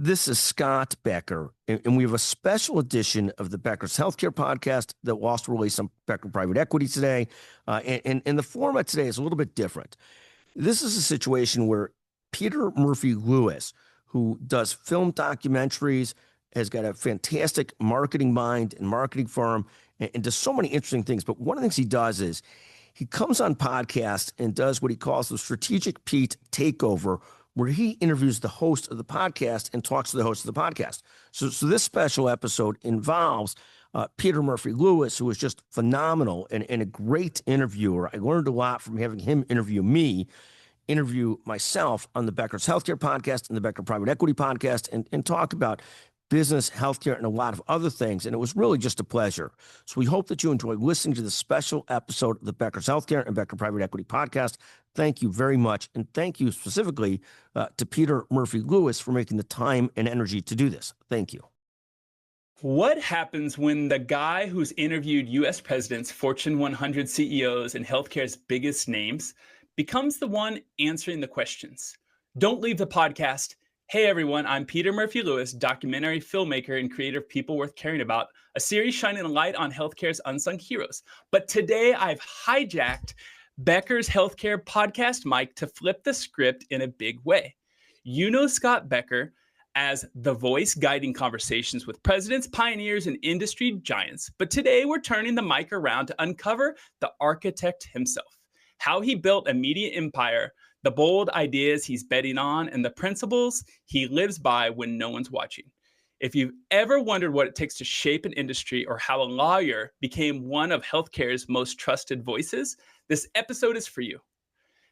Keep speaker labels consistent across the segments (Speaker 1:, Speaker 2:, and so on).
Speaker 1: This is Scott Becker, and we have a special edition of the Becker's Healthcare Podcast that will also release on Becker Private Equity today. And the format today is a little bit different. This is a situation where Peter Murphy Lewis, who does film documentaries, has got a fantastic marketing mind and marketing firm, and does so many interesting things. But one of the things he does is he comes on podcasts and does what he calls the Strategic Pete Takeover, where he interviews the host of the podcast and talks to the host of the podcast. So this special episode involves Peter Murphy Lewis, who is just phenomenal and a great interviewer. I learned a lot from having him interview myself on the Becker's Healthcare Podcast and the Becker Private Equity Podcast and talk about business, healthcare, and a lot of other things. And it was really just a pleasure. So we hope that you enjoy listening to this special episode of the Becker's Healthcare and Becker Private Equity Podcast. Thank you very much. And thank you specifically to Peter Murphy Lewis for making the time and energy to do this. Thank you.
Speaker 2: What happens when the guy who's interviewed US presidents, Fortune 100 CEOs, and healthcare's biggest names becomes the one answering the questions? Don't leave the podcast. Hey everyone, I'm Peter Murphy Lewis, documentary filmmaker and creator of People Worth Caring About, a series shining a light on healthcare's unsung heroes. But today I've hijacked Becker's Healthcare Podcast mic to flip the script in a big way. You know Scott Becker as the voice guiding conversations with presidents, pioneers, and industry giants. But today we're turning the mic around to uncover the architect himself, how he built a media empire, the bold ideas he's betting on, and the principles he lives by when no one's watching. If you've ever wondered what it takes to shape an industry or how a lawyer became one of healthcare's most trusted voices, this episode is for you.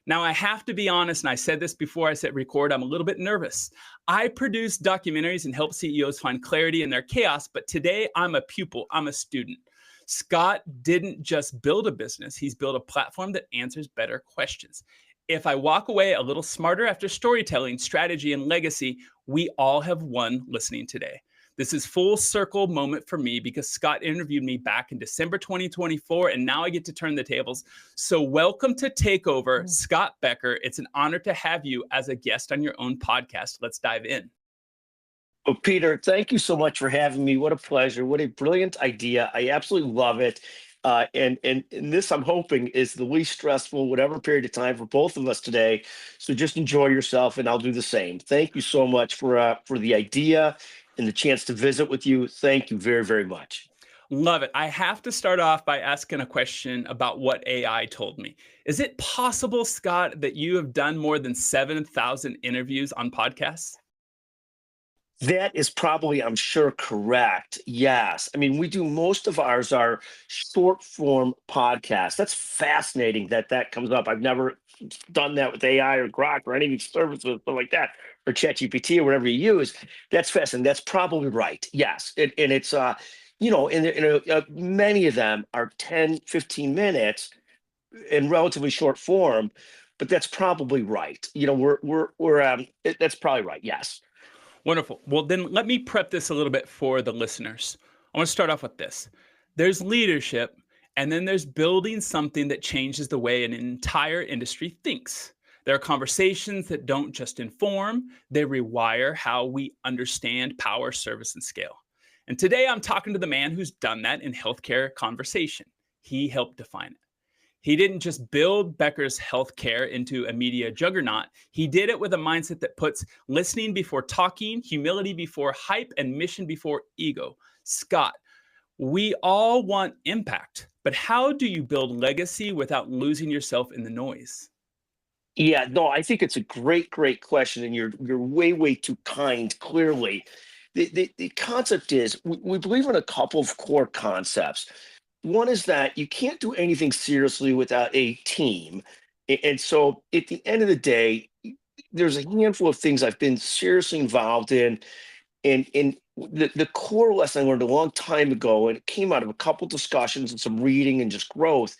Speaker 2: Now, I have to be honest, and I said this before I said record, I'm a little bit nervous. I produce documentaries and help CEOs find clarity in their chaos, but today I'm a pupil, I'm a student. Scott didn't just build a business, he's built a platform that answers better questions. If I walk away a little smarter after storytelling, strategy, and legacy, we all have won listening today. This is full circle moment for me because Scott interviewed me back in December 2024, and now I get to turn the tables. So welcome to Takeover, Scott Becker. It's an honor to have you as a guest on your own podcast. Let's dive in.
Speaker 1: Well, Peter, thank you so much for having me. What a pleasure. What a brilliant idea. I absolutely love it. And this, I'm hoping, is the least stressful, whatever period of time for both of us today. So just enjoy yourself, and I'll do the same. Thank you so much for the idea and the chance to visit with you. Thank you very, very much.
Speaker 2: Love it. I have to start off by asking a question about what AI told me. Is it possible, Scott, that you have done more than 7,000 interviews on podcasts?
Speaker 1: That is probably, I'm sure, correct. Yes. I mean, we do most of ours are short form podcasts. That's fascinating that comes up. I've never done that with AI or Grok or any of these services like that, or ChatGPT or whatever you use. That's fascinating. That's probably right. Yes. And it's, many of them are 10, 15 minutes in relatively short form, but that's probably right. That's probably right. Yes.
Speaker 2: Wonderful. Well, then let me prep this a little bit for the listeners. I want to start off with this. There's leadership, and then there's building something that changes the way an entire industry thinks. There are conversations that don't just inform, they rewire how we understand power, service, and scale. And today I'm talking to the man who's done that in healthcare conversation. He helped define it. He didn't just build Becker's Healthcare into a media juggernaut. He did it with a mindset that puts listening before talking, humility before hype, and mission before ego. Scott, we all want impact, but how do you build legacy without losing yourself in the noise?
Speaker 1: Yeah, no, I think it's a great, great question, and you're way, way too kind, clearly. The concept is we believe in a couple of core concepts. One is that you can't do anything seriously without a team. And so at the end of the day, there's a handful of things I've been seriously involved in. And the core lesson I learned a long time ago, and it came out of a couple discussions and some reading and just growth,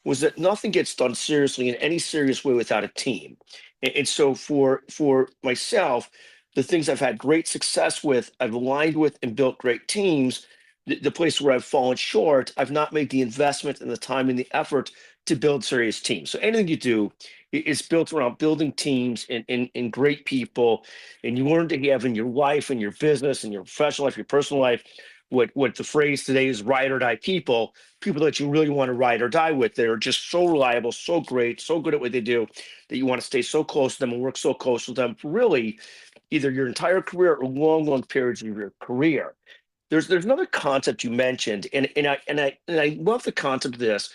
Speaker 1: was that nothing gets done seriously in any serious way without a team. And so for myself, the things I've had great success with, I've aligned with and built great teams. The place where I've fallen short, I've not made the investment and the time and the effort to build serious teams. So anything you do, It's built around building teams and great people. And you learn to have in your life and your business and your professional life, your personal life, what the phrase today is ride or die people that you really want to ride or die with. They're just so reliable, so great, so good at what they do that you want to stay so close to them and work so close with them for really either your entire career or long periods of your career. There's another concept you mentioned, and I love the concept of this.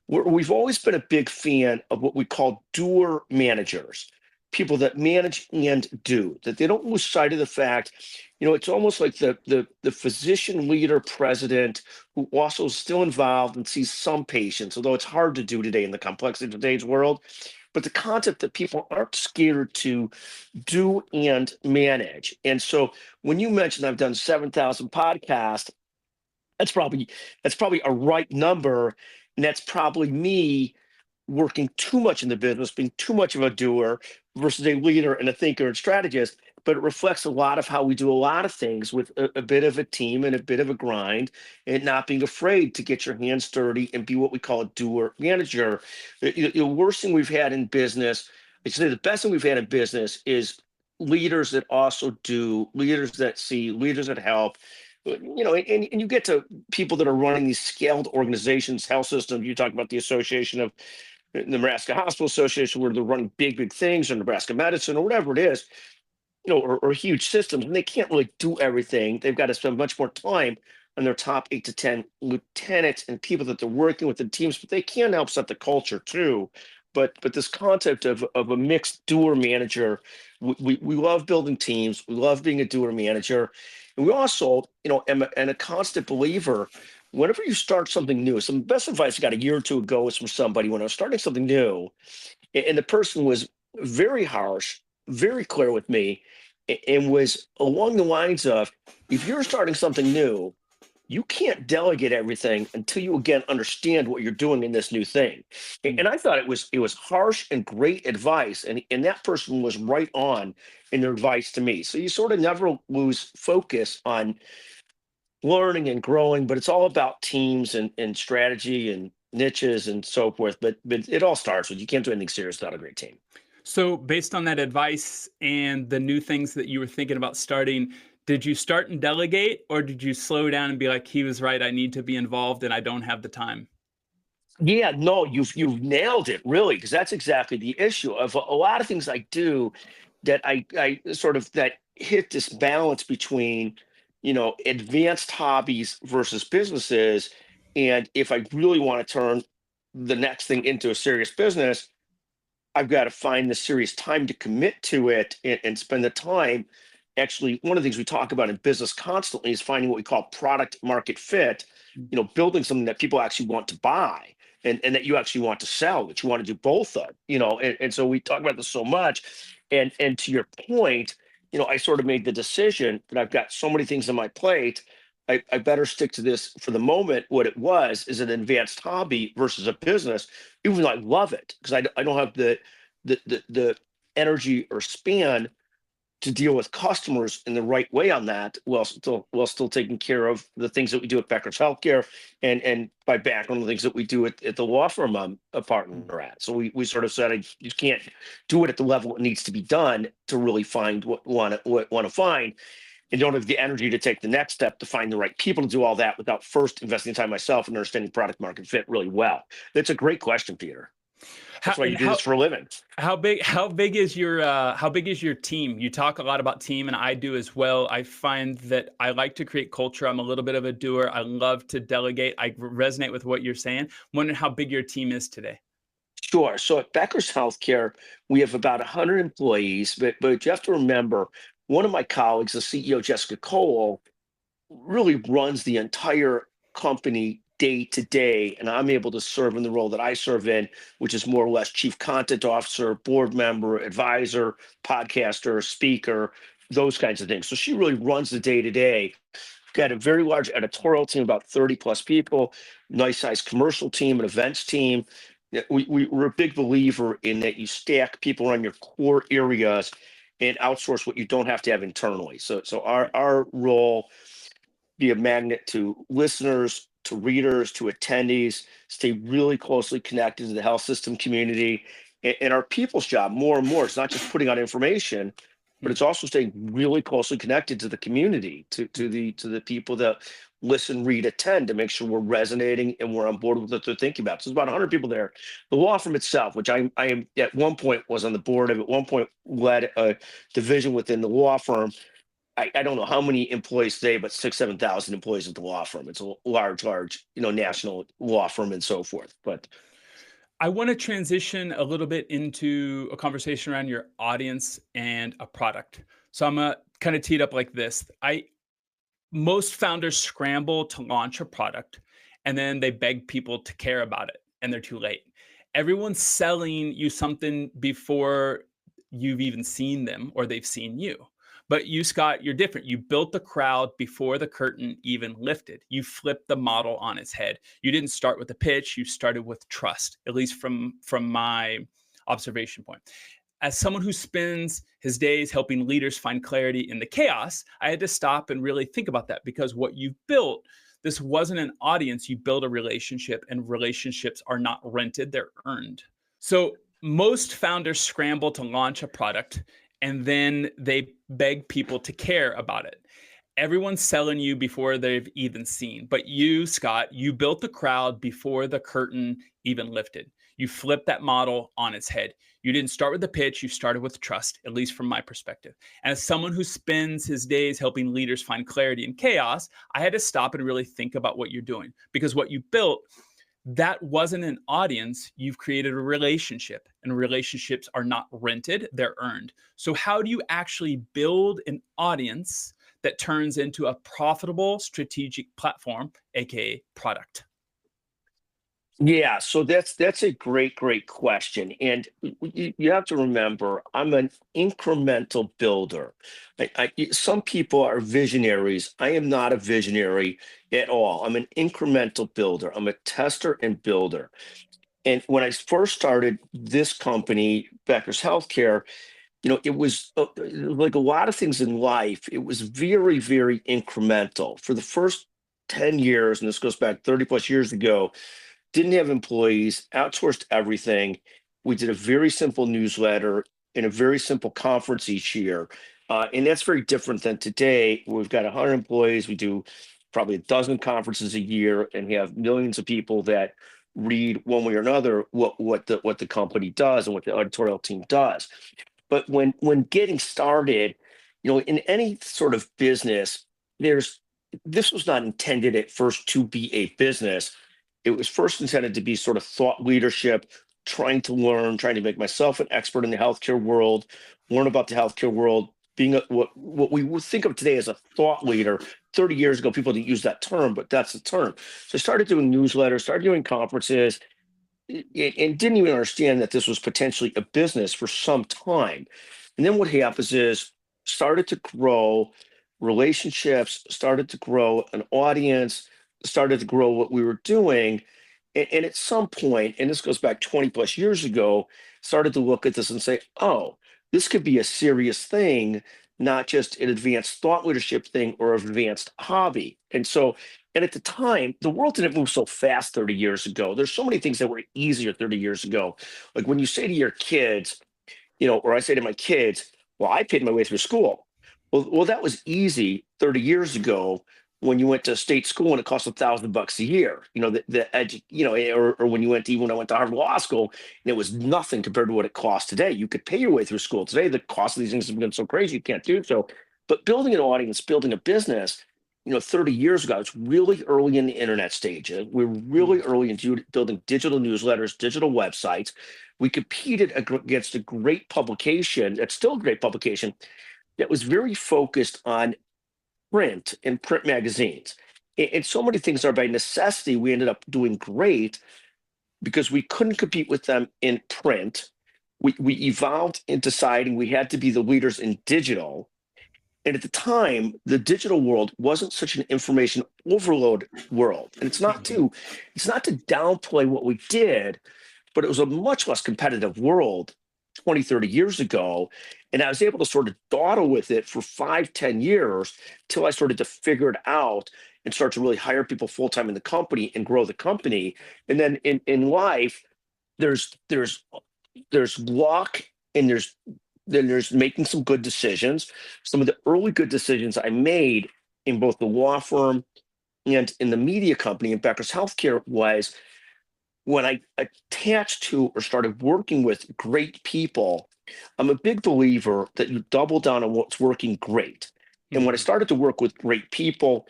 Speaker 1: We've always been a big fan of what we call doer managers, people that manage and do, that they don't lose sight of the fact, it's almost like the physician leader president who also is still involved and sees some patients, although it's hard to do today in the complexity of today's world. But the concept that people aren't scared to do and manage. And so when you mentioned I've done 7,000 podcasts, that's probably a right number, and that's probably me working too much in the business, being too much of a doer versus a leader and a thinker and strategist. But it reflects a lot of how we do a lot of things with a bit of a team and a bit of a grind, and not being afraid to get your hands dirty and be what we call a doer manager. The worst thing we've had in business, I should say the best thing we've had in business is leaders that also do, leaders that see, leaders that help. And you get to people that are running these scaled organizations, health systems. You talk about the Association of the Nebraska Hospital Association, where they're running big things, or Nebraska Medicine, or whatever it is, or huge systems, and they can't really do everything. They've got to spend much more time on their top 8 to 10 lieutenants and people that they're working with in teams, but they can help set the culture too. But this concept of a mixed doer manager, we love building teams. We love being a doer manager. And we also, am a constant believer, whenever you start something new, some best advice I got a year or two ago was from somebody when I was starting something new, and the person was very harsh, very clear with me, and was along the lines of, if you're starting something new, you can't delegate everything until you again understand what you're doing in this new thing. And I thought it was harsh and great advice, and that person was right on in their advice to me. So you sort of never lose focus on learning and growing, but it's all about teams and strategy and niches and so forth. But it all starts with, you can't do anything serious without a great team.
Speaker 2: So, based on that advice and the new things that you were thinking about starting, did you start and delegate, or did you slow down and be like, he was right, I need to be involved and I don't have the time?
Speaker 1: Yeah, no, you've nailed it, really, because that's exactly the issue of a lot of things I do, that I sort of that hit this balance between, advanced hobbies versus businesses. And if I really want to turn the next thing into a serious business, I've got to find the serious time to commit to it, and spend the time. Actually, one of the things we talk about in business constantly is finding what we call product market fit, building something that people actually want to buy, and that you actually want to sell, that you want to do both of, and so we talk about this so much. And to your point, I sort of made the decision that I've got so many things on my plate. I better stick to this for the moment. What it was is an advanced hobby versus a business, even though I love it, because I don't have the energy or span to deal with customers in the right way on that, while still taking care of the things that we do at Becker's Healthcare, and by background, the things that we do at the law firm I'm a partner at. So we sort of said, you can't do it at the level it needs to be done to really find what want to find, and don't have the energy to take the next step to find the right people to do all that without first investing time myself and understanding product market fit really well. That's a great question, Peter.
Speaker 2: How,
Speaker 1: That's why
Speaker 2: and
Speaker 1: you do this for a living.
Speaker 2: how big is your team? You talk a lot about team, and I do as well. I find that I like to create culture. I'm a little bit of a doer. I love to delegate. I resonate with what you're saying. I'm wondering how big your team is today.
Speaker 1: Sure. So at Becker's Healthcare, we have about 100 employees, but you have to remember, one of my colleagues, the CEO, Jessica Cole, really runs the entire company day to day, and I'm able to serve in the role that I serve in, which is more or less chief content officer, board member, advisor, podcaster, speaker, those kinds of things. So she really runs the day to day. Got a very large editorial team, about 30 plus people, nice sized commercial team, an events team. Yeah, we're a big believer in that you stack people on your core areas and outsource what you don't have to have internally. So our role, be a magnet to listeners, to readers, to attendees, stay really closely connected to the health system community, And our people's job more and more, it's not just putting out information, but it's also staying really closely connected to the community, to the people that listen, read, attend, to make sure we're resonating and we're on board with what they're thinking about. So there's about 100 people there. The law firm itself, which I am at one point was on the board of, at one point led a division within the law firm. I don't know how many employees today, but 7,000 employees at the law firm. It's a large, national law firm and so forth. But
Speaker 2: I want to transition a little bit into a conversation around your audience and a product. So I'm gonna kind of tee it up like this. Most founders scramble to launch a product and then they beg people to care about it and they're too late. Everyone's selling you something before you've even seen them or they've seen you. But you, Scott, you're different. You built the crowd before the curtain even lifted. You flipped the model on its head. You didn't start with a pitch. You started with trust, at least from my observation point. As someone who spends his days helping leaders find clarity in the chaos, I had to stop and really think about that, because what you've built, this wasn't an audience. You build a relationship, and relationships are not rented, they're earned. So most founders scramble to launch a product and then they beg people to care about it. Everyone's selling you before they've even seen. But you, Scott, you built the crowd before the curtain even lifted. You flipped that model on its head. You didn't start with the pitch, you started with trust, at least from my perspective. And as someone who spends his days helping leaders find clarity in chaos, I had to stop and really think about what you're doing, because what you built, that wasn't an audience. You've created a relationship, and relationships are not rented, they're earned. So how do you actually build an audience that turns into a profitable strategic platform, aka product?
Speaker 1: yeah, so that's a great question. And you have to remember, I'm an incremental builder. Some people are visionaries. I am not a visionary at all. I'm an incremental builder. I'm a tester and builder. And when I first started this company, Becker's Healthcare, it was like a lot of things in life. It was very incremental. For the first 10 years, and this goes back 30 plus years ago, didn't have employees, outsourced everything. We did a very simple newsletter and a very simple conference each year. And that's very different than today. We've got 100 employees. We do probably a dozen conferences a year and have millions of people that read one way or another what the company does and what the editorial team does. But when getting started, in any sort of business, this was not intended at first to be a business. It was first intended to be sort of thought leadership, trying to learn, trying to make myself an expert in the healthcare world, learn about the healthcare world, being what we would think of today as a thought leader. 30 years ago, people didn't use that term, but that's the term. So I started doing newsletters, started doing conferences, and didn't even understand that this was potentially a business for some time. And then what happens is started to grow relationships, started to grow an audience, started to grow what we were doing. And at some point, and this goes back 20 plus years ago, started to look at this and say, oh, this could be a serious thing, not just an advanced thought leadership thing or an advanced hobby. And at the time, the world didn't move so fast 30 years ago. There's so many things that were easier 30 years ago. Like when you say to your kids, or I say to my kids, well, I paid my way through school. Well, that was easy 30 years ago when you went to state school and it cost $1,000 a year. Or when I went to Harvard Law School and it was nothing compared to what it costs today. You could pay your way through school. Today, the cost of these things has been so crazy you can't do so. But building an audience, building a business, 30 years ago, it's really early in the internet stages. We're really early in building digital newsletters, digital websites. We competed against a great publication, that's still a great publication, that was very focused on print and print magazines. And so many things are by necessity. We ended up doing great because we couldn't compete with them in print. We evolved in deciding we had to be the leaders in digital. And at the time, the digital world wasn't such an information overload world. And it's not to downplay what we did, but it was a much less competitive world 20, 30 years ago. And I was able to sort of dawdle with it for 5, 10 years till I started to figure it out and start to really hire people full-time in the company and grow the company. And then in life, there's there's luck, and there's making some good decisions. Some of the early good decisions I made in both the law firm and in the media company in Becker's Healthcare was when I attached to or started working with great people. I'm a big believer that you double down on what's working great. And when I
Speaker 2: Mhm.
Speaker 1: started to work with great people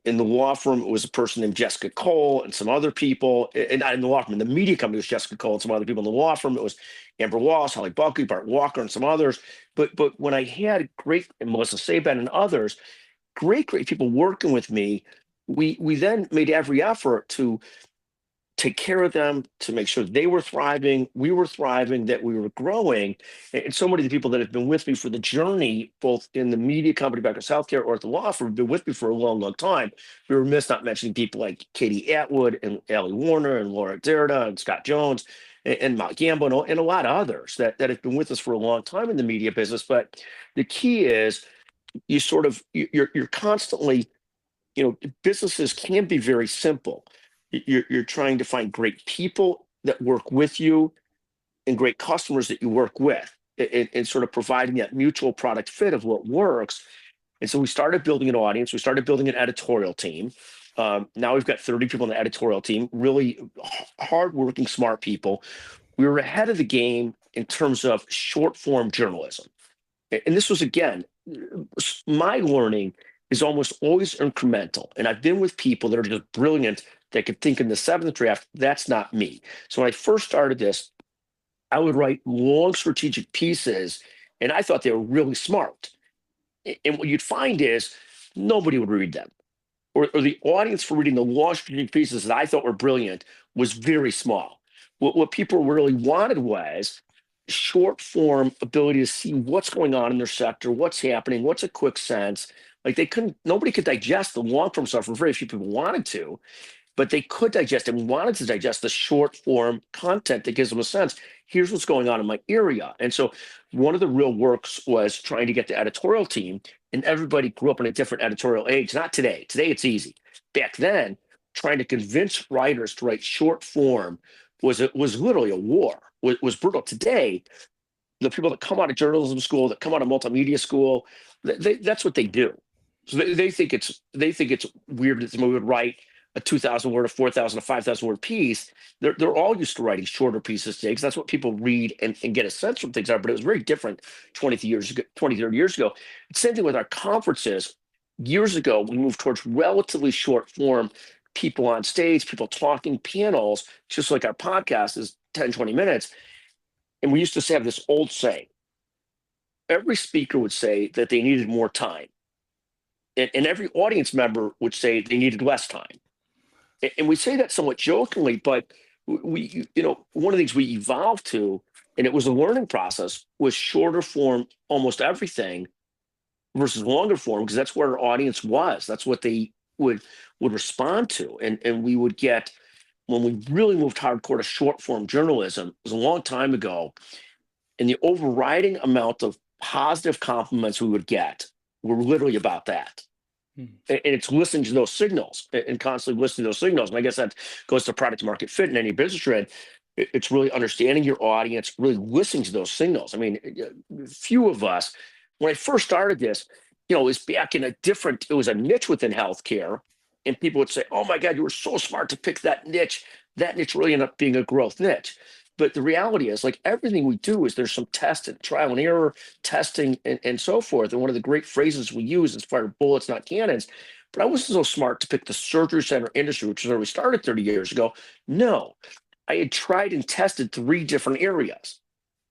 Speaker 1: in the law firm, it was a person named Jessica Cole and some other people. And not in the law firm, in the media company, it was Jessica Cole and some other people. In the law firm, it was Amber Wallace, Holly Buckley, Bart Walker, and some others. But when I had great, and Melissa Saban and others, great people working with me, we then made every effort to take care of them, to make sure they were thriving, we were thriving, that we were growing. And so many of the people that have been with me for the journey, both in the media company, Becker's Healthcare, or at the law firm, have been with me for a long time. We were remiss not mentioning people like Katie Atwood and Allie Warner and Laura Derrida and Scott Jones and Mount Gamble and a lot of others that have been with us for a long time in the media business. But the key is you're constantly, businesses can be very simple. You're trying to find great people that work with you and great customers that you work with, and sort of providing that mutual product fit of what works. And so we started building an audience. We started building an editorial team. Now we've got 30 people on the editorial team, really hardworking, smart people. We were ahead of the game in terms of short form journalism. And this was, again, my learning is almost always incremental. And I've been with people that are just brilliant that could think in the seventh draft. That's not me. So when I first started this, I would write long strategic pieces, and I thought they were really smart. And what you'd find is nobody would read them, or the audience for reading the long strategic pieces that I thought were brilliant was very small. What people really wanted was short form ability to see what's going on in their sector, what's happening, what's a quick sense. Like nobody could digest the long form stuff, or very few people wanted to, but they could digest it and wanted to digest the short form content that gives them a sense. Here's what's going on in my area. And so one of the real works was trying to get the editorial team, and everybody grew up in a different editorial age. Not today. Today it's easy. Back then, trying to convince writers to write short form was literally a war. Was brutal. Today, the people that come out of journalism school, that come out of multimedia school, that's what they do. So they think it's weird that somebody would write a 2,000 word, a 4,000, a 5,000 word piece. They're all used to writing shorter pieces today because that's what people read and get a sense from things are. But it was very different 20 years ago, 20, 30 years ago. Same thing with our conferences. Years ago, we moved towards relatively short form, people on stage, people talking, panels, just like our podcast is 10, 20 minutes. And we used to have this old saying. Every speaker would say that they needed more time. And every audience member would say they needed less time. And we say that somewhat jokingly, but one of the things we evolved to, and it was a learning process, was shorter form, almost everything, versus longer form, because that's where our audience was. That's what they would respond to. And we would get, when we really moved hardcore to short form journalism, it was a long time ago, and the overriding amount of positive compliments we would get were literally about that. And it's listening to those signals and constantly listening to those signals. And I guess that goes to product market fit in any business you're in. It's really understanding your audience, really listening to those signals. I mean, few of us, when I first started this, it was back in it was a niche within healthcare. And people would say, oh my God, you were so smart to pick that niche. That niche really ended up being a growth niche. But the reality is, like everything we do, is there's some test and trial and error, testing and so forth. And one of the great phrases we use is fire bullets, not cannons. But I wasn't so smart to pick the surgery center industry, which is where we started 30 years ago. No, I had tried and tested 3 different areas.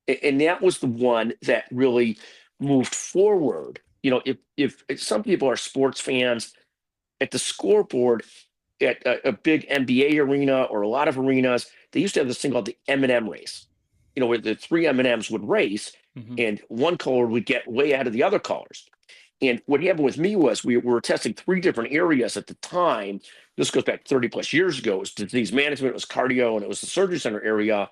Speaker 1: And that was the one that really moved forward. If some people are sports fans, at the scoreboard at a big NBA arena or a lot of arenas, they used to have this thing called the M&M race, where the 3 M&Ms would race, and one color would get way ahead of the other colors. And what happened with me was we were testing 3 different areas at the time. This goes back 30 plus years ago. It was disease management, it was cardio, and it was the surgery center area.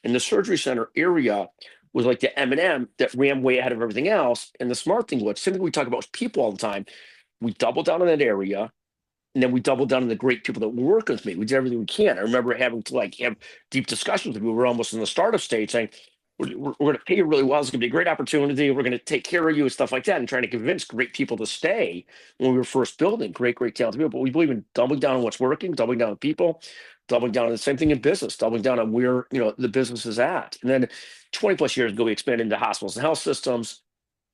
Speaker 1: And the surgery center area was like the M&M that ran way ahead of everything else. And the smart thing was, something we talk about with people all the time, we doubled down on that area. And then we doubled down on the great people that were working with me. We did everything we can. I remember having to have deep discussions with people. We were almost in the startup stage saying,
Speaker 3: we're going to pay you really well. It's going to be a great opportunity. We're going to take care of you and stuff like that, and trying to convince great people to stay when we were first building great talented people. But we believe in doubling down on what's working, doubling down on people, doubling down on the same thing in business, doubling down on where the business is at. And then 20 plus years ago, we expanded into hospitals and health systems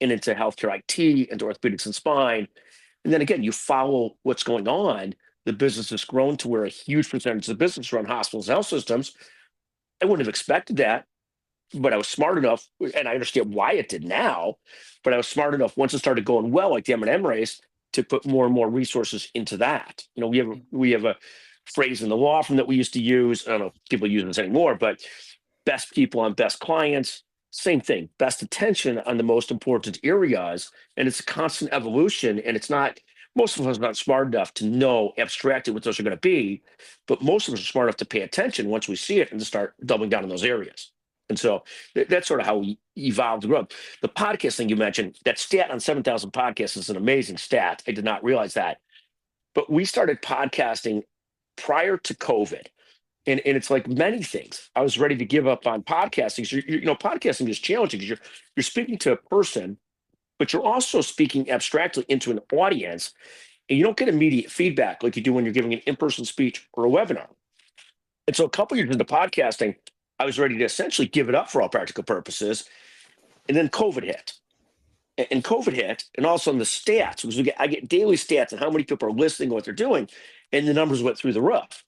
Speaker 3: and into healthcare IT, into orthopedics and spine. And then again, you follow what's going on. The business has grown to where a huge percentage of the business run hospitals and health systems. I wouldn't have expected that, but I was smart enough, and I understand why it did now, but I was smart enough once it started going well, like the M&M race, to put more and more resources into that. We have a phrase in the law firm that we used to use. I don't know if people use this anymore, but best people on best clients, same thing, best attention on the most important areas. And it's a constant evolution. And it's not, most of us are not smart enough to know abstractly what those are going to be, but most of us are smart enough to pay attention once we see it and to start doubling down in those areas. And so that's sort of how we evolved and grew up. The podcast thing you mentioned, that stat on 7,000 podcasts is an amazing stat. I did not realize that. But we started podcasting prior to COVID. And it's like many things. I was ready to give up on podcasting. So, podcasting is challenging because you're speaking to a person, but you're also speaking abstractly into an audience, and you don't get immediate feedback like you do when you're giving an in-person speech or a webinar. And so a couple years into podcasting, I was ready to essentially give it up for all practical purposes. And then COVID hit. And COVID hit, and all of a sudden the stats, because I get daily stats on how many people are listening, what they're doing, and the numbers went through the roof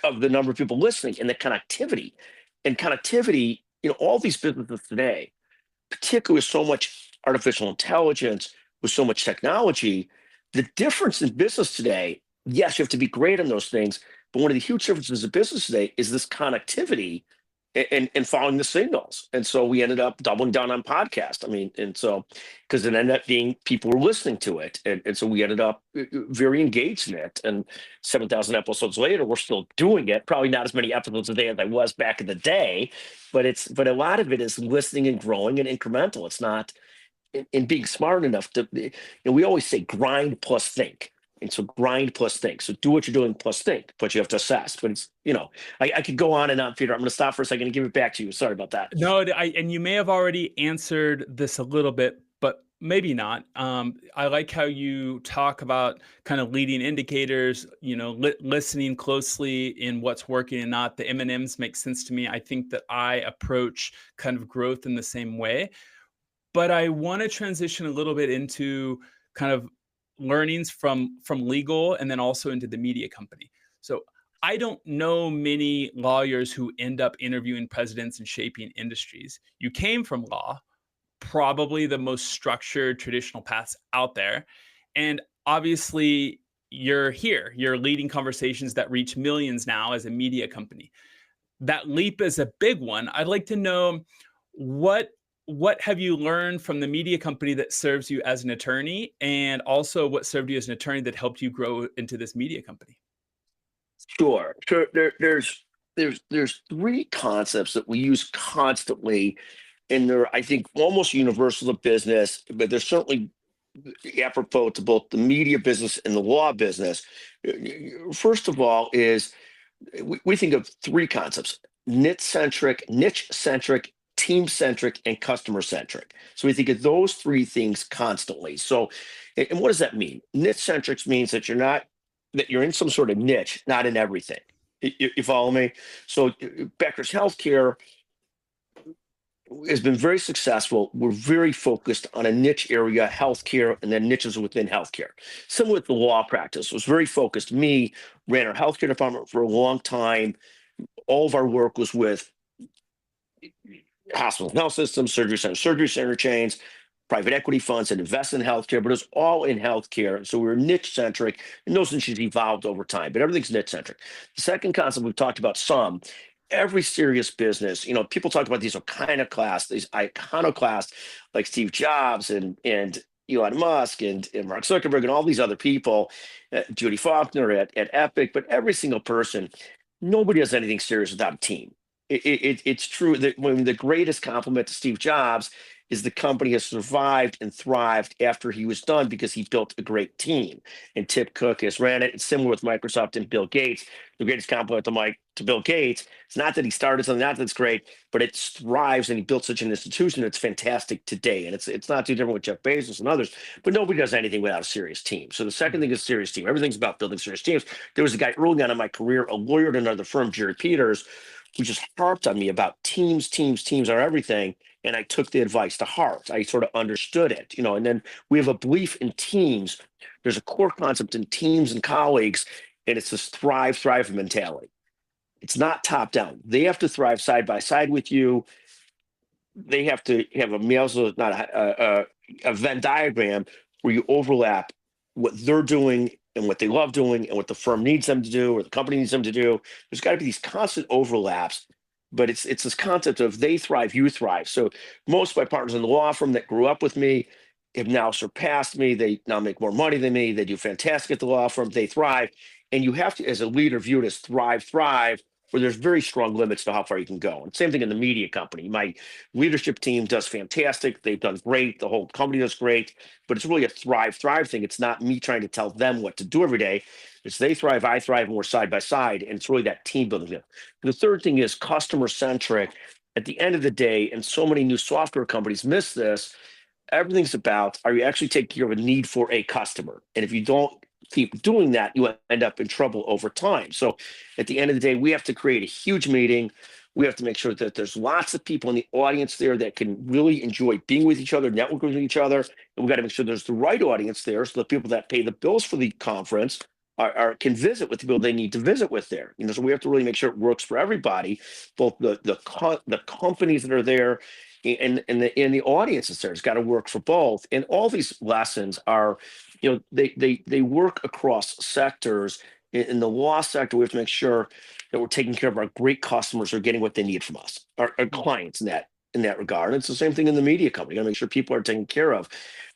Speaker 3: of the number of people listening and the connectivity. And connectivity, all these businesses today, particularly with so much artificial intelligence, with so much technology, the difference in business today, yes, you have to be great on those things, but one of the huge differences in business today is this connectivity and following the signals. And so we ended up doubling down on podcast. And so, because it ended up being people were listening to it. And so we ended up very engaged in it. And 7,000 episodes later, we're still doing it. Probably not as many episodes a day as I was back in the day, but a lot of it is listening and growing and incremental. It's not in being smart enough to, we always say grind plus think. And so grind plus think. So do what you're doing plus think, but you have to assess. But it's, I could go on and on, Peter. I'm going to stop for a second and give it back to you. Sorry about that.
Speaker 2: No, and you may have already answered this a little bit, but maybe not. I like how you talk about kind of leading indicators, listening closely in what's working and not. The M&Ms make sense to me. I think that I approach kind of growth in the same way, but I want to transition a little bit into kind of learnings from legal and then also into the media company. So I don't know many lawyers who end up interviewing presidents and shaping industries. You came from law, probably the most structured traditional paths out there. And obviously you're here, you're leading conversations that reach millions now as a media company. That leap is a big one. I'd like to know what have you learned from the media company that serves you as an attorney, and also what served you as an attorney that helped you grow into this media company?
Speaker 3: Sure. There's three concepts that we use constantly, and they're, I think, almost universal to business, but they're certainly apropos to both the media business and the law business. First of all is we think of three concepts: niche-centric, team-centric, and customer-centric. So we think of those three things constantly. So, and what does that mean? Niche-centric means that you're in some sort of niche, not in everything. You follow me? So Becker's Healthcare has been very successful. We're very focused on a niche area, healthcare, and then niches within healthcare. Similar with the law practice, was very focused. Me, ran our healthcare department for a long time. All of our work was with hospitals and health systems, surgery center chains, private equity funds that invest in healthcare, but it was all in healthcare. So we were niche centric, and those niches evolved over time, but everything's niche centric. The second concept we've talked about some, every serious business, people talk about these iconoclasts like Steve Jobs and Elon Musk and Mark Zuckerberg and all these other people, Judy Faulkner at Epic, but every single person, nobody does anything serious without a team. It's true that when the greatest compliment to Steve Jobs is the company has survived and thrived after he was done because he built a great team. And Tim Cook has ran it. It's similar with Microsoft and Bill Gates. The greatest compliment to Bill Gates, it's not that he started something, not that's great, but it thrives and he built such an institution that's fantastic today. And it's not too different with Jeff Bezos and others, but nobody does anything without a serious team. So the second thing is serious team. Everything's about building serious teams. There was a guy early on in my career, a lawyer at another firm, Jerry Peters, who just harped on me about teams are everything. And I took the advice to heart. I sort of understood it, and then we have a belief in teams. There's a core concept in teams and colleagues, and it's this thrive mentality. It's not top down. They have to thrive side by side with you. They have to have a Venn diagram where you overlap what they're doing and what they love doing and what the firm needs them to do or the company needs them to do. There's got to be these constant overlaps, but it's this concept of they thrive, you thrive. So most of my partners in the law firm that grew up with me have now surpassed me. They now make more money than me. They do fantastic at the law firm. They thrive. And you have to, as a leader, view it as thrive, where there's very strong limits to how far you can go. And same thing in the media company. My leadership team does fantastic. They've done great. The whole company does great. But it's really a thrive thing. It's not me trying to tell them what to do every day. It's they thrive, I thrive, and we're side by side. And it's really that team building. The third thing is customer centric. At the end of the day, and so many new software companies miss this, everything's about, are you actually taking care of a need for a customer? And if you don't keep doing that, you end up in trouble over time. So at the end of the day, we have to create a huge meeting. We have to make sure that there's lots of people in the audience there that can really enjoy being with each other, networking with each other. And we've got to make sure there's the right audience there, so the people that pay the bills for the conference can visit with the people they need to visit with there. So we have to really make sure it works for everybody, both the companies that are there and the audiences there. It's got to work for both. And all these lessons are, they work across sectors. In the law sector, we have to make sure that we're taking care of our great customers who are getting what they need from us, our clients in that regard. And it's the same thing in the media company. You got to make sure people are taken care of.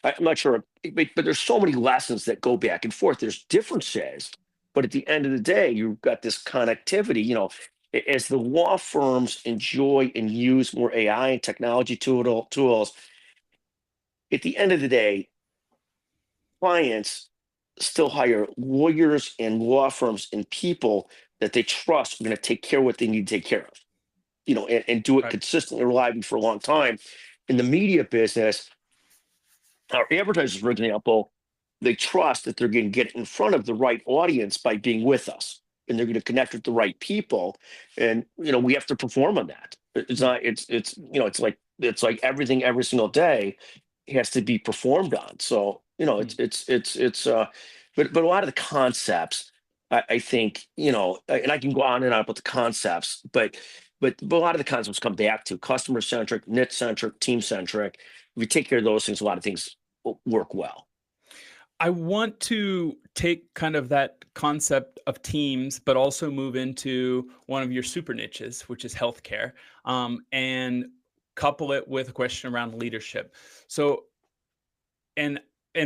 Speaker 3: I'm not sure, but there's so many lessons that go back and forth. There's differences, but at the end of the day, you've got this connectivity. As the law firms enjoy and use more AI and technology tools, at the end of the day, clients still hire lawyers and law firms and people that they trust are going to take care of what they need to take care of, and do it consistently, reliably for a long time. In the media business, our advertisers, for example, they trust that they're going to get in front of the right audience by being with us, and they're going to connect with the right people. And, we have to perform on that. It's not, it's like everything every single day has to be performed on. So, but a lot of the concepts, I think, and I can go on and on about the concepts, but a lot of the concepts come back to customer centric, niche centric, team centric. If you take care of those things, a lot of things will work well.
Speaker 2: I want to take kind of that concept of teams, but also move into one of your super niches, which is healthcare, and couple it with a question around leadership. So, and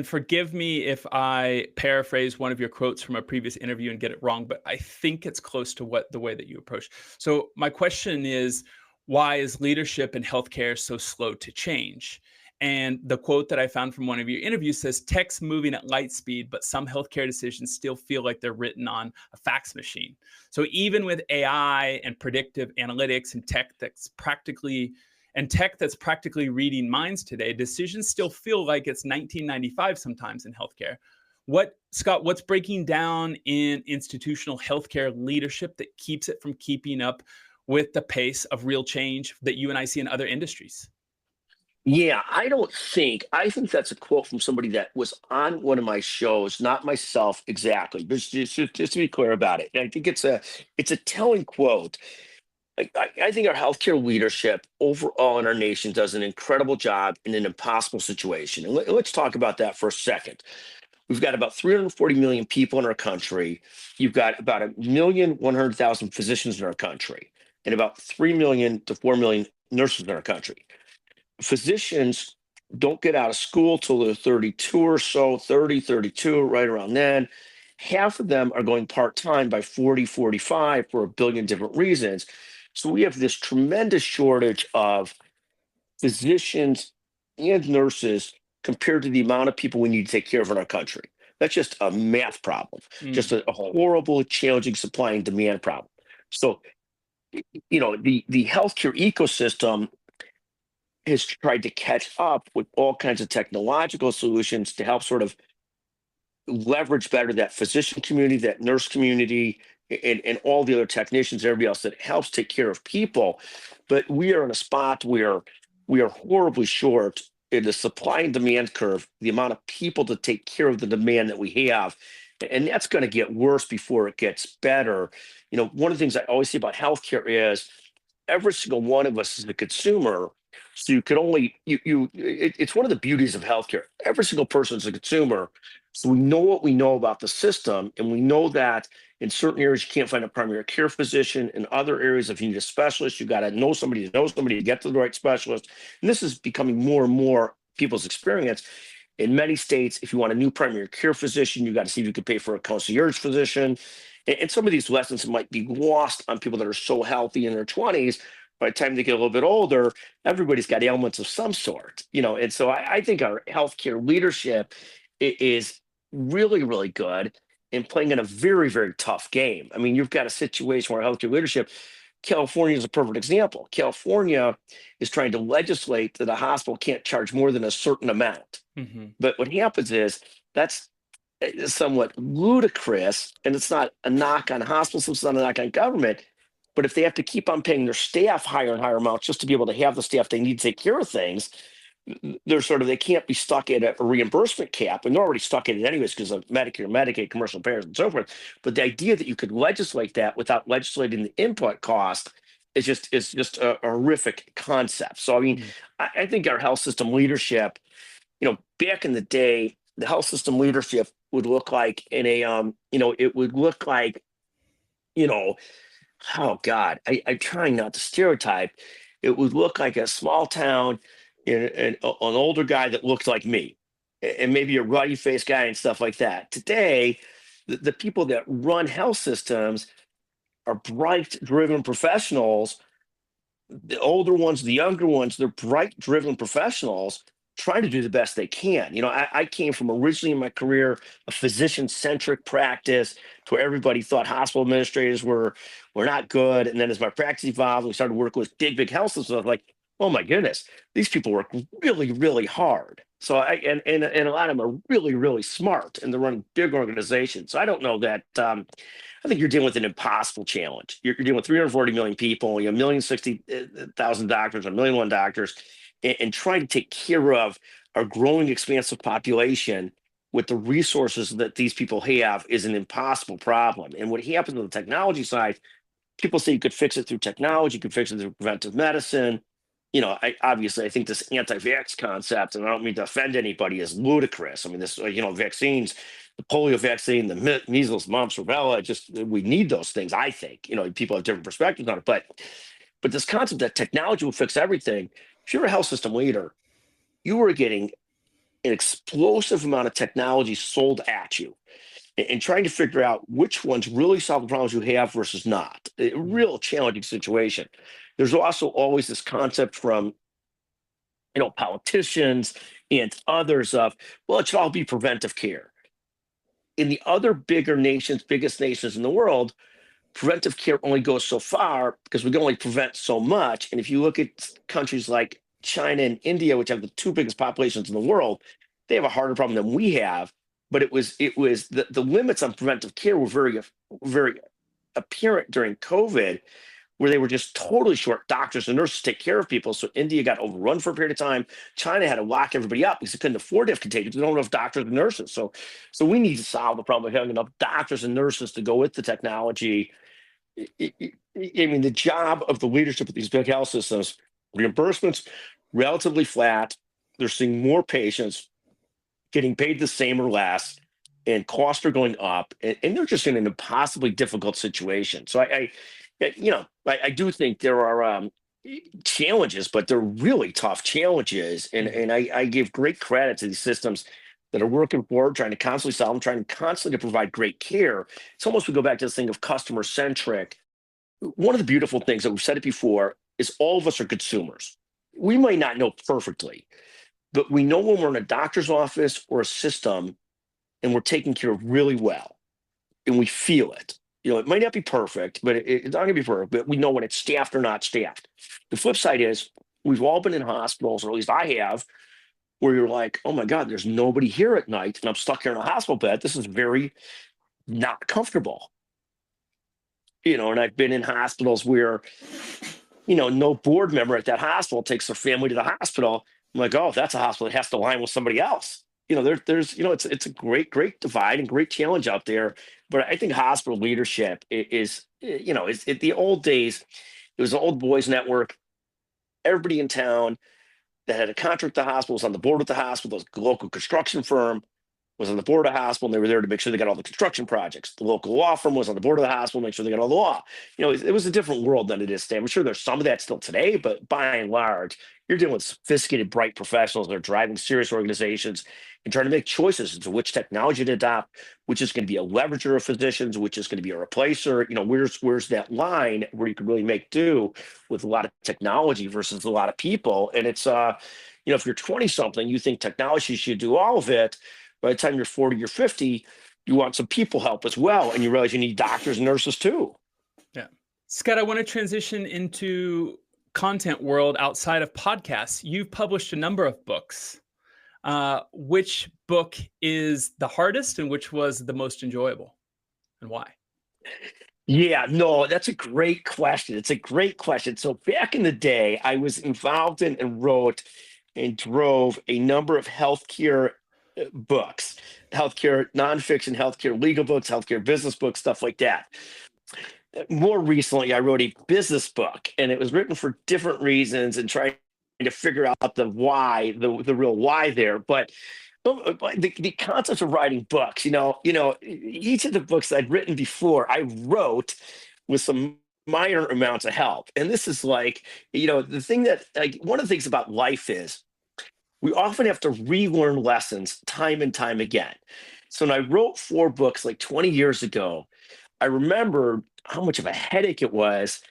Speaker 2: forgive me if I paraphrase one of your quotes from a previous interview and get it wrong, but I think it's close to the way that you approach. So my question is, why is leadership in healthcare so slow to change? And the quote that I found from one of your interviews says, tech's moving at light speed, but some healthcare decisions still feel like they're written on a fax machine. So even with AI and predictive analytics and tech that's practically reading minds today, decisions still feel like it's 1995 sometimes in healthcare. Scott, what's breaking down in institutional healthcare leadership that keeps it from keeping up with the pace of real change that you and I see in other industries?
Speaker 3: Yeah, I think that's a quote from somebody that was on one of my shows, not myself exactly, but just to be clear about it. And I think it's a telling quote. I think our healthcare leadership overall in our nation does an incredible job in an impossible situation. And let's talk about that for a second. We've got about 340 million people in our country. You've got about 1,100,000 physicians in our country, and about 3 million to 4 million nurses in our country. Physicians don't get out of school till they're 32 or so, 30, 32, right around then. Half of them are going part-time by 40, 45 for a billion different reasons. So we have this tremendous shortage of physicians and nurses compared to the amount of people we need to take care of in our country. That's just a math problem, just a horrible, challenging supply and demand problem. So, the healthcare ecosystem has tried to catch up with all kinds of technological solutions to help sort of leverage better that physician community, that nurse community, and all the other technicians, everybody else that helps take care of people. But we are in a spot where we are horribly short in the supply and demand curve, the amount of people to take care of the demand that we have. And that's going to get worse before it gets better. One of the things I always say about healthcare is every single one of us is a consumer. So you could only it's one of the beauties of healthcare. Every single person is a consumer. So we know what we know about the system, and we know that in certain areas you can't find a primary care physician. In other areas, if you need a specialist, you got to know somebody to get to the right specialist. And this is becoming more and more people's experience. In many states, if you want a new primary care physician, you got to see if you can pay for a concierge physician. And some of these lessons might be lost on people that are so healthy in their 20s. By the time they get a little bit older, everybody's got ailments of some sort, And so I think our healthcare leadership is really, really good and playing in a very, very tough game. I mean, you've got a situation where healthcare leadership, California is a perfect example. California is trying to legislate that a hospital can't charge more than a certain amount. But what happens is that's somewhat ludicrous, and it's not a knock on hospitals, it's not a knock on government. But if they have to keep on paying their staff higher and higher amounts just to be able to have the staff they need to take care of things, they can't be stuck at a reimbursement cap, and they're already stuck in it anyways because of Medicare, Medicaid, commercial payers, and so forth. But the idea that you could legislate that without legislating the input cost is just a horrific concept. So I mean, I think our health system leadership, back in the day, the health system leadership would look like it would look like, oh God, I'm trying not to stereotype. It would look like a small town, an older guy that looked like me, and maybe a ruddy faced guy and stuff like that. Today, the people that run health systems are bright, driven professionals. The older ones, the younger ones, they're bright, driven professionals trying to do the best they can. I came from originally in my career a physician-centric practice to where everybody thought hospital administrators were not good. And then as my practice evolved, we started working with big health systems. I was like, oh my goodness, these people work really, really hard. So and a lot of them are really, really smart, and they're running big organizations. So I don't know that. I think you're dealing with an impossible challenge. You're dealing with 340 million people, 1,060,000 doctors, 1,000,001 doctors, and trying to take care of our growing expansive population with the resources that these people have is an impossible problem. And what happens on the technology side, people say you could fix it through technology, you could fix it through preventive medicine. I think this anti-vax concept, and I don't mean to offend anybody, is ludicrous. I mean, this, vaccines, the polio vaccine, the measles, mumps, rubella, we need those things, I think. People have different perspectives on it, but this concept that technology will fix everything, if you're a health system leader, you are getting an explosive amount of technology sold at you and trying to figure out which ones really solve the problems you have versus not. A real challenging situation. There's also always this concept from, politicians and others of, well, it should all be preventive care. In the other biggest nations in the world, preventive care only goes so far because we can only prevent so much. And if you look at countries like China and India, which have the two biggest populations in the world, they have a harder problem than we have. But it was the limits on preventive care were very, very apparent during COVID, where they were just totally short doctors and nurses to take care of people. So India got overrun for a period of time. China had to lock everybody up because they couldn't afford to have contagions. They don't have enough doctors and nurses. So we need to solve the problem of having enough doctors and nurses to go with the technology. I mean, the job of the leadership of these big health systems, reimbursements relatively flat. They're seeing more patients getting paid the same or less, and costs are going up, and they're just in an impossibly difficult situation. So I do think there are challenges, but they're really tough challenges. And I give great credit to these systems that are working forward, trying to constantly solve them, trying constantly to provide great care. It's almost, we go back to this thing of customer centric. One of the beautiful things that we've said it before is all of us are consumers. We might not know perfectly, but we know when we're in a doctor's office or a system and we're taken care of really well, and we feel it. It might not be perfect, but it's not going to be perfect, but we know when it's staffed or not staffed. The flip side is we've all been in hospitals, or at least I have, where you're like, oh my God, there's nobody here at night and I'm stuck here in a hospital bed. This is very not comfortable. And I've been in hospitals where, no board member at that hospital takes their family to the hospital. I'm like, oh, that's a hospital that has to align with somebody else. There's it's a great divide and great challenge out there. But I think hospital leadership is the old days. It was the old boys network. Everybody in town that had a contract with the hospital was on the board with the hospital. The local construction firm was on the board of the hospital, and they were there to make sure they got all the construction projects. The local law firm was on the board of the hospital, make sure they got all the law. It was a different world than it is today. I'm sure there's some of that still today, but by and large, you're dealing with sophisticated, bright professionals that are driving serious organizations and trying to make choices as to which technology to adopt, which is going to be a leverager of physicians, which is going to be a replacer. Where's that line where you can really make do with a lot of technology versus a lot of people? And it's, if you're 20 something, you think technology should do all of it. By the time you're 40 or 50, you want some people help as well. And you realize you need doctors and nurses too.
Speaker 2: Yeah. Scott, I want to transition into content world outside of podcasts. You've published a number of books. Which book is the hardest and which was the most enjoyable, and why?
Speaker 3: Yeah, no, that's a great question. It's a great question. So back in the day, I was involved in and wrote and drove a number of healthcare books, healthcare nonfiction, healthcare legal books, healthcare business books, stuff like that. More recently, I wrote a business book, and it was written for different reasons and trying to figure out the why, the real why there. But the concept of writing books, each of the books I'd written before, I wrote with some minor amounts of help. And this is like, the thing that, like, one of the things about life is we often have to relearn lessons time and time again. So when I wrote 4 books like 20 years ago, I remember how much of a headache it was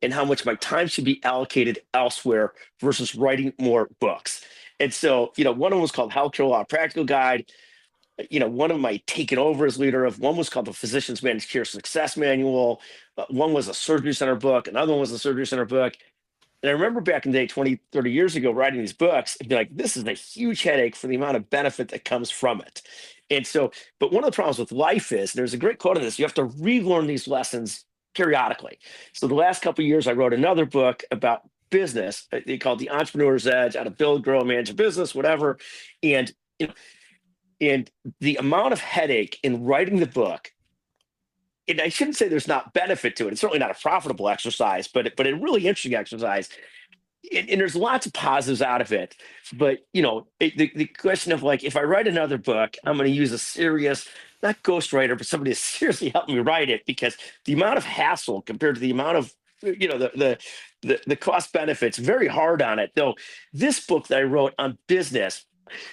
Speaker 3: and how much my time should be allocated elsewhere versus writing more books. And so, one of them was called Healthcare Law Practical Guide. One of my taken over as leader of, one was called the Physician's Managed Care Success Manual. One was a surgery center book. Another one was a surgery center book. And I remember back in the day, 20, 30 years ago, writing these books and be like, this is a huge headache for the amount of benefit that comes from it. And so, but one of the problems with life is, there's a great quote on this, you have to relearn these lessons periodically. So the last couple of years, I wrote another book about business. They called The Entrepreneur's Edge, How to Build, Grow, Manage a Business, whatever. And, and the amount of headache in writing the book, and I shouldn't say there's not benefit to it. It's certainly not a profitable exercise, but a really interesting exercise. And there's lots of positives out of it. But, the question of, like, if I write another book, I'm going to use a serious, not ghostwriter, but somebody to seriously help me write it, because the amount of hassle compared to the amount of, the cost benefits, very hard on it. Though this book that I wrote on business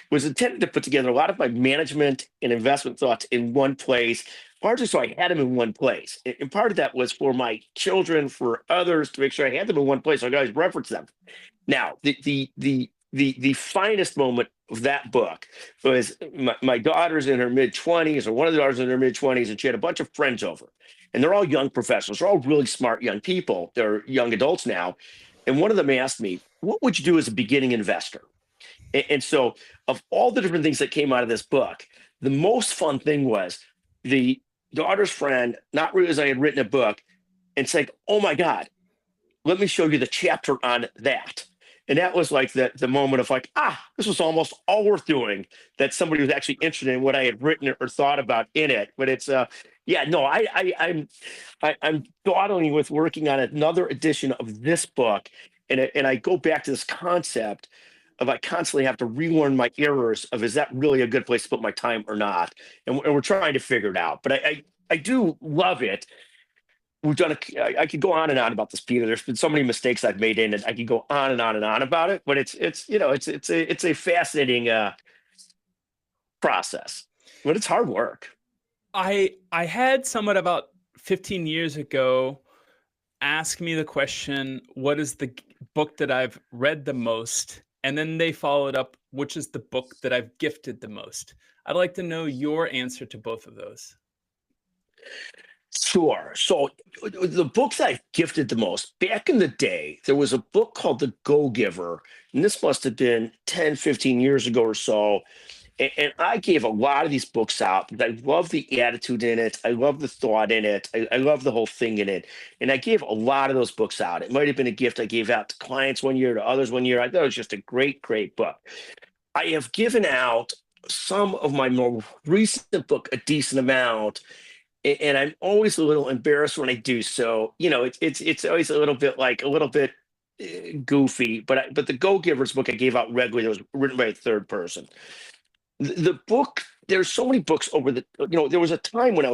Speaker 3: was intended to put together a lot of my management and investment thoughts in one place, largely so I had them in one place. And part of that was for my children, for others, to make sure I had them in one place so I could always reference them. Now, the finest moment of that book was my daughter's in her mid-20s, or one of the daughters in her mid-20s, and she had a bunch of friends over. And they're all young professionals. They're all really smart young people. They're young adults now. And one of them asked me, what would you do as a beginning investor? And so, of all the different things that came out of this book, the most fun thing was the daughter's friend not realizing I had written a book and saying, oh my God, let me show you the chapter on that. And that was like the moment of like, this was almost all worth doing, that somebody was actually interested in what I had written or thought about in it. But it's I'm dawdling with working on another edition of this book. And I go back to this concept of, I constantly have to relearn my errors of, is that really a good place to put my time or not? And we're trying to figure it out. But I do love it. We've done I could go on and on about this, Peter. There's been so many mistakes I've made in it. I could go on and on and on about it. But it's a fascinating process. But it's hard work.
Speaker 2: I had someone about 15 years ago ask me the question, what is the book that I've read the most? And then they followed up which is the book that I've gifted the most? I'd like to know your answer to both of those.
Speaker 3: Sure. So the books I've gifted the most, back in the day, there was a book called The Go-Giver, and this must have been 10, 15 years ago or so. And I gave a lot of these books out because I love the attitude in it. I love the thought in it. I love the whole thing in it. And I gave a lot of those books out. It might have been a gift I gave out to clients one year, to others one year. I thought it was just a great, great book. I have given out some of my more recent book a decent amount, and I'm always a little embarrassed when I do so. It's always a little bit goofy. But the Go Givers book I gave out regularly, that was written by a third person. The book, there's so many books there was a time when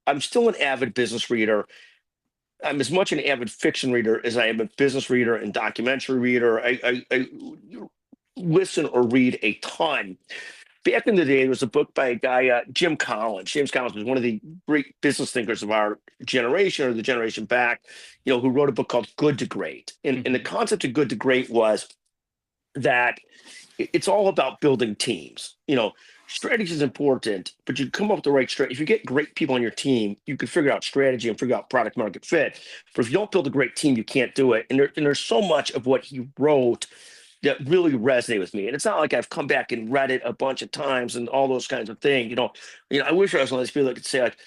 Speaker 3: I'm still an avid business reader. I'm as much an avid fiction reader as I am a business reader and documentary reader. I listen or read a ton. Back in the day, there was a book by a guy, Jim Collins. James Collins was one of the great business thinkers of our generation or the generation back, who wrote a book called Good to Great. And the concept of Good to Great was that it's all about building teams. Strategy is important, but you come up with the right strategy. If you get great people on your team, you can figure out strategy and figure out product market fit. But if you don't build a great team, you can't do it. And there's so much of what he wrote that really resonated with me. And it's not like I've come back and read it a bunch of times and all those kinds of things. I wish I was one of those people that could say, like,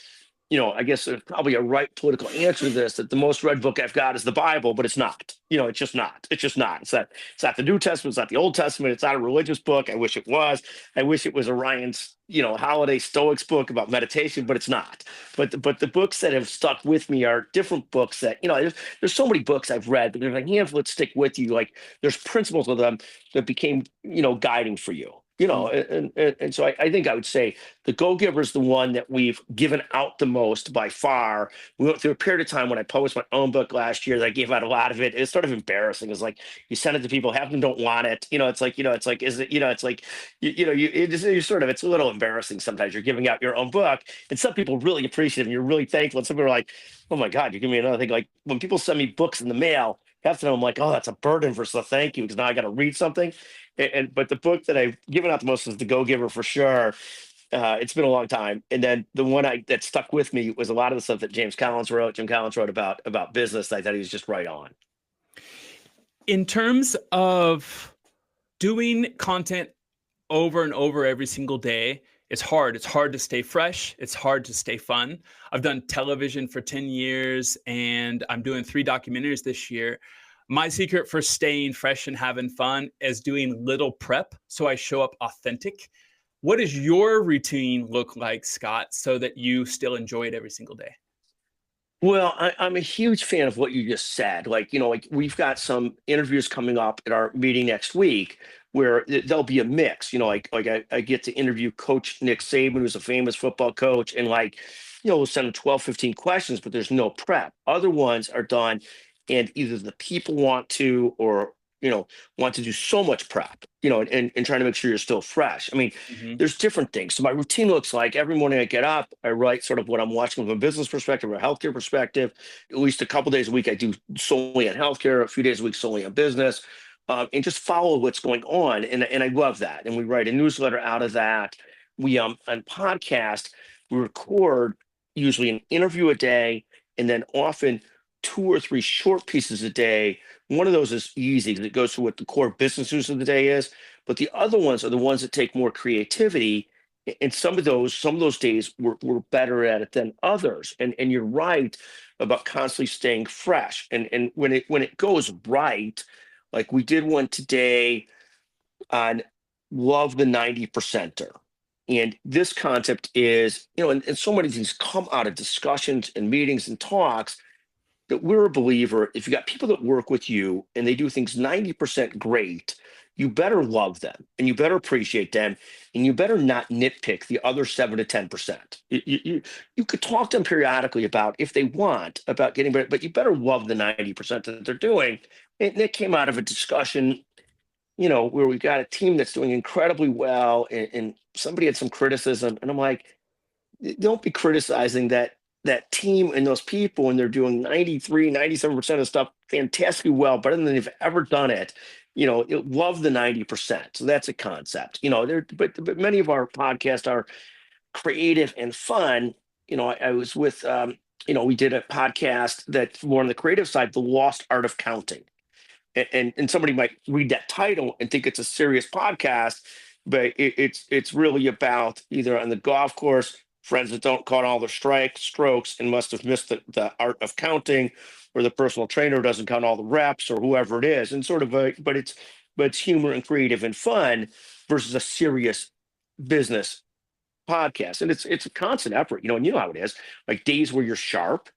Speaker 3: I guess there's probably a right political answer to this, that the most read book I've got is the Bible, but it's not. It's just not. It's just not. It's not the New Testament. It's not the Old Testament. It's not a religious book. I wish it was. I wish it was Orion's, holiday Stoics book about meditation, but it's not. But the books that have stuck with me are different books that, there's so many books I've read, but there's a handful that stick with you. Like there's principles of them that became, guiding for you. And so I think I would say the Go-Giver is the one that we've given out the most by far. We went through a period of time when I published my own book last year that I gave out a lot of it. It's sort of embarrassing. It's like you send it to people, half of them don't want it. It's like it's a little embarrassing sometimes. You're giving out your own book, and some people really appreciate it, and you're really thankful. And some people are like, "Oh my God, you're giving me another thing." Like when people send me books in the mail, half the time I'm like, "Oh, that's a burden for so thank you," because now I got to read something. But the book that I've given out the most is The Go-Giver for sure. It's been a long time. And then the one that stuck with me was a lot of the stuff that James Collins wrote. Jim Collins wrote about business. I thought he was just right on.
Speaker 2: In terms of doing content over and over every single day, it's hard. It's hard to stay fresh. It's hard to stay fun. I've done television for 10 years and I'm doing 3 documentaries this year. My secret for staying fresh and having fun is doing little prep so I show up authentic. What does your routine look like, Scott, so that you still enjoy it every single day?
Speaker 3: Well, I'm a huge fan of what you just said. Like we've got some interviews coming up at our meeting next week where there'll be a mix. I get to interview Coach Nick Saban, who's a famous football coach, and we'll send him 12, 15 questions, but there's no prep. Other ones are done, and either the people want to or want to do so much prep, and trying to make sure you're still fresh. I mean, there's different things. So my routine looks like every morning I get up, I write sort of what I'm watching from a business perspective or a healthcare perspective. At least a couple days a week, I do solely on healthcare, a few days a week solely on business, and just follow what's going on. And I love that. And we write a newsletter out of that. We, on podcast, we record usually an interview a day, and then often 2 or 3 short pieces a day. One of those is easy because it goes to what the core business news of the day is. But the other ones are the ones that take more creativity. And some of those days we're better at it than others. And you're right about constantly staying fresh. And when it goes right, like we did one today on love the 90%er. And this concept is, and so many things come out of discussions and meetings and talks, that we're a believer. If you got people that work with you and they do things 90% great, you better love them and you better appreciate them and you better not nitpick the other 7 to 10%. You could talk to them periodically about if they want about getting better, but you better love the 90% that they're doing. And it came out of a discussion, where we got a team that's doing incredibly well and somebody had some criticism, and I'm like, don't be criticizing that team and those people when they're doing 93, 97% of stuff fantastically well, better than they've ever done it. love the 90%. So that's a concept, but many of our podcasts are creative and fun. I was with, we did a podcast that's more on the creative side, The Lost Art of Counting. And somebody might read that title and think it's a serious podcast, but it's really about either on the golf course, friends that don't count all their strokes and must have missed the art of counting, or the personal trainer doesn't count all the reps, or whoever it is, and sort of but it's humor and creative and fun versus a serious business podcast. And it's a constant effort, and you know how it is. Like days where you're sharp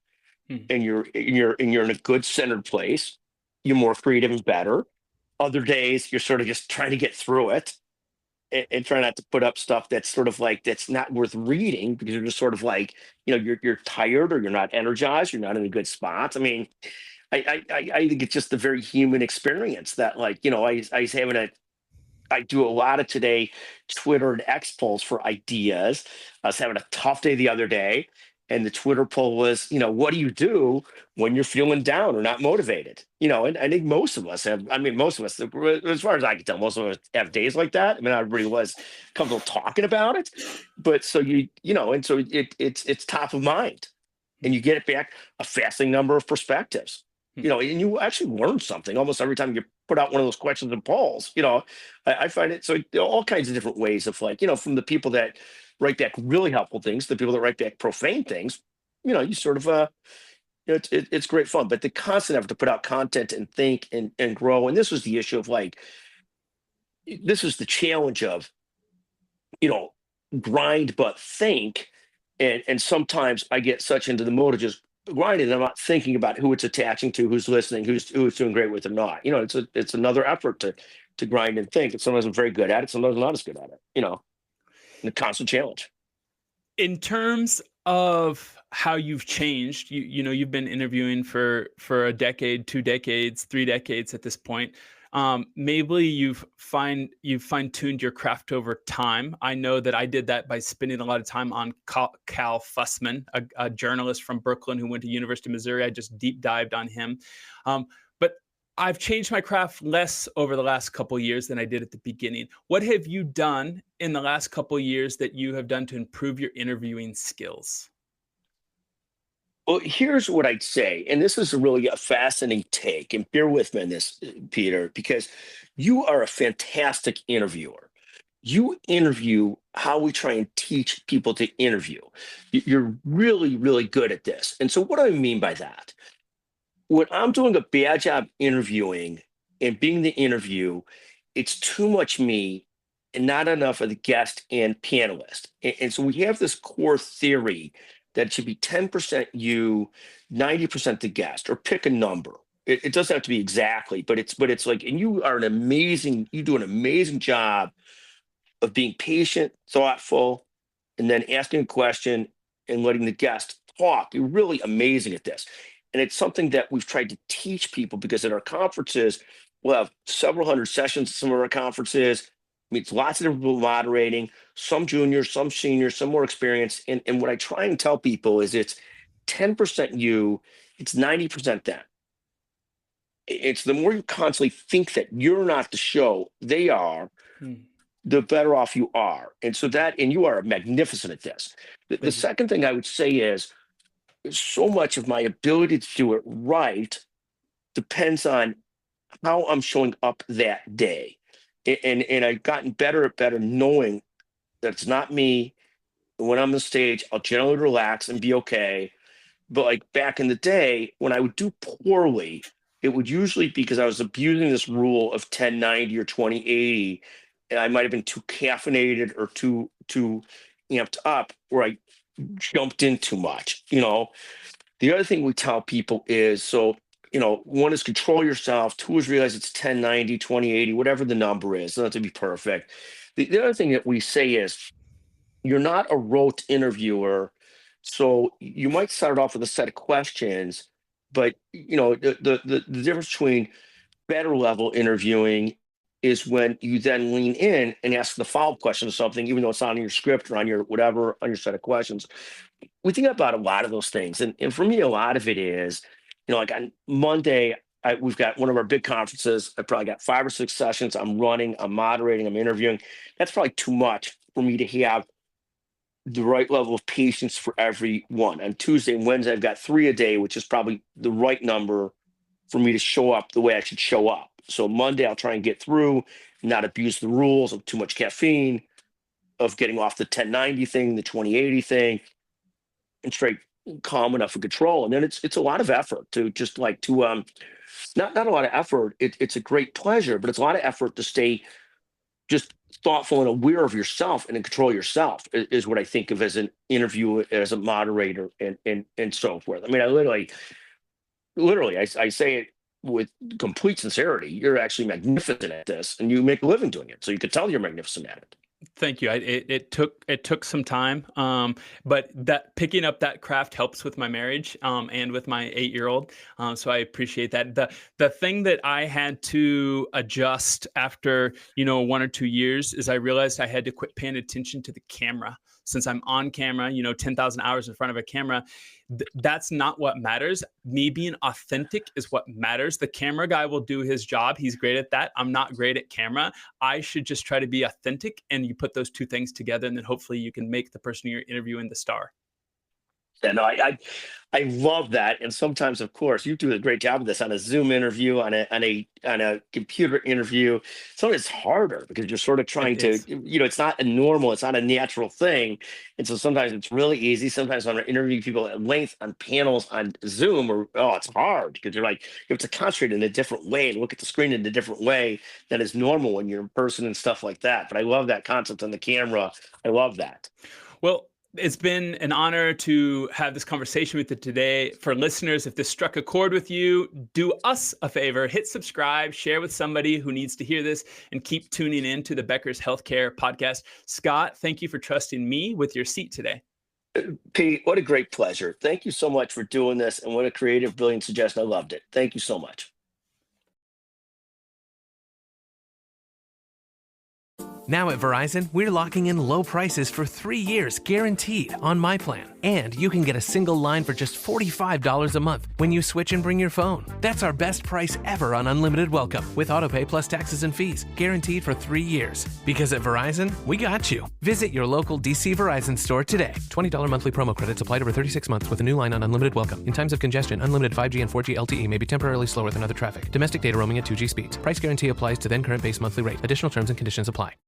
Speaker 3: and you're in a good centered place, you're more creative and better. Other days you're sort of just trying to get through it and try not to put up stuff that's sort of like that's not worth reading, because you're just sort of like, you're tired, or you're not energized, you're not in a good spot. I mean, I think it's just a very human experience that, like, I do a lot of today Twitter and X polls for ideas. I was having a tough day the other day, and the Twitter poll was, what do you do when you're feeling down or not motivated? And I think most of us have, as far as I can tell, most of us have days like that. I mean, not everybody was comfortable talking about it, but so and so it's top of mind, and you get it back a fascinating number of perspectives. And you actually learn something almost every time you put out one of those questions and polls. I find it so all kinds of different ways of, like, from the people that write back really helpful things, the people that write back profane things, you sort of it's great fun. But the constant effort to put out content and think and grow. And this was the issue of, like, this was the challenge of, grind but think. And sometimes I get such into the mode of just grinding, I'm not thinking about who it's attaching to, who's listening, who's doing great with it or not. It's another effort to grind and think. And sometimes I'm very good at it, sometimes I'm not as good at it. And a constant challenge.
Speaker 2: In terms of how you've changed, you've been interviewing for a decade, 2 decades, 3 decades at this point. Maybe you've fine-tuned your craft over time. I know that I did that by spending a lot of time on Cal Fussman, a journalist from Brooklyn who went to University of Missouri. I just deep dived on him. But I've changed my craft less over the last couple of years than I did at the beginning. What have you done in the last couple of years that you have done to improve your interviewing skills?
Speaker 3: Well, here's what I'd say, and this is really a fascinating take, and bear with me on this, Peter, because you are a fantastic interviewer. You interview how we try and teach people to interview. You're really, really good at this. And so what do I mean by that? When I'm doing a bad job interviewing and being the interview, it's too much me and not enough of the guest and panelist. And so we have this core theory that it should be 10% you, 90% the guest, or pick a number. It doesn't have to be exactly, but it's like, and you do an amazing job of being patient, thoughtful, and then asking a question and letting the guest talk. You're really amazing at this. And it's something that we've tried to teach people, because at our conferences, we'll have several hundred sessions at some of our conferences. Meets lots of different people moderating, some juniors, some seniors, some more experienced. And what I try and tell people is it's 10% you, it's 90% them. It's the more you constantly think that you're not the show, they are, the better off you are. And so and you are magnificent at this. The second thing I would say is so much of my ability to do it right depends on how I'm showing up that day. And I've gotten better knowing that it's not me. When I'm on stage, I'll generally relax and be okay. But like back in the day, when I would do poorly, it would usually be because I was abusing this rule of 10-90 or 20-80, and I might have been too caffeinated or too amped up, where I jumped in too much. The other thing we tell people is, one is control yourself. 2 is realize it's 10-90, 20-80, whatever the number is. Not to be perfect. The other thing that we say is, you're not a rote interviewer. So you might start off with a set of questions, but the difference between better level interviewing is when you then lean in and ask the follow-up question of something, even though it's not on your script or on your whatever, on your set of questions. We think about a lot of those things. And for me, a lot of it is, like on Monday, we've got one of our big conferences. I probably got 5 or 6 sessions. I'm running, I'm moderating, I'm interviewing. That's probably too much for me to have the right level of patience for everyone. On Tuesday and Wednesday, I've got 3 a day, which is probably the right number for me to show up the way I should show up. So Monday, I'll try and get through, not abuse the rules of too much caffeine, of getting off the 1090 thing, the 2080 thing, and straight calm enough and control. And then it's a lot of effort to just like to not a lot of effort. It's a great pleasure, but it's a lot of effort to stay just thoughtful and aware of yourself and in control of yourself is what I think of as an interviewer, as a moderator, and so forth. I mean, I literally, I say it with complete sincerity. You're actually magnificent at this, and you make a living doing it. So you could tell you're magnificent at it.
Speaker 2: Thank you. It took some time, but that picking up that craft helps with my marriage and with my 8-year-old. So I appreciate that. The thing that I had to adjust after 1 or 2 years is I realized I had to quit paying attention to the camera. Since I'm on camera, 10,000 hours in front of a camera, that's not what matters. Me being authentic is what matters. The camera guy will do his job. He's great at that. I'm not great at camera. I should just try to be authentic, and you put those two things together, and then hopefully you can make the person you're interviewing the star.
Speaker 3: Yeah, no, I love that. And sometimes, of course, you do a great job of this on a Zoom interview, on a computer interview. Sometimes it's harder because you're sort of trying to, it's not a normal, it's not a natural thing. And so sometimes it's really easy. Sometimes when I interview people at length on panels on Zoom, it's hard because you're like, you have to concentrate in a different way and look at the screen in a different way than is normal when you're in person and stuff like that. But I love that concept on the camera. I love that.
Speaker 2: Well, it's been an honor to have this conversation with you today. For listeners, if this struck a chord with you, do us a favor, hit subscribe, share with somebody who needs to hear this, and keep tuning in to the Becker's Healthcare Podcast. Scott, thank you for trusting me with your seat today.
Speaker 3: Pete, what a great pleasure. Thank you so much for doing this, and what a creative, brilliant suggestion. I loved it. Thank you so much.
Speaker 4: Now at Verizon, we're locking in low prices for 3 years guaranteed on my plan. And you can get a single line for just $45 a month when you switch and bring your phone. That's our best price ever on unlimited welcome with autopay plus taxes and fees, guaranteed for 3 years. Because at Verizon, we got you. Visit your local DC Verizon store today. $20 monthly promo credits applied over 36 months with a new line on unlimited welcome. In times of congestion, unlimited 5G and 4G LTE may be temporarily slower than other traffic. Domestic data roaming at 2G speeds. Price guarantee applies to then current base monthly rate. Additional terms and conditions apply.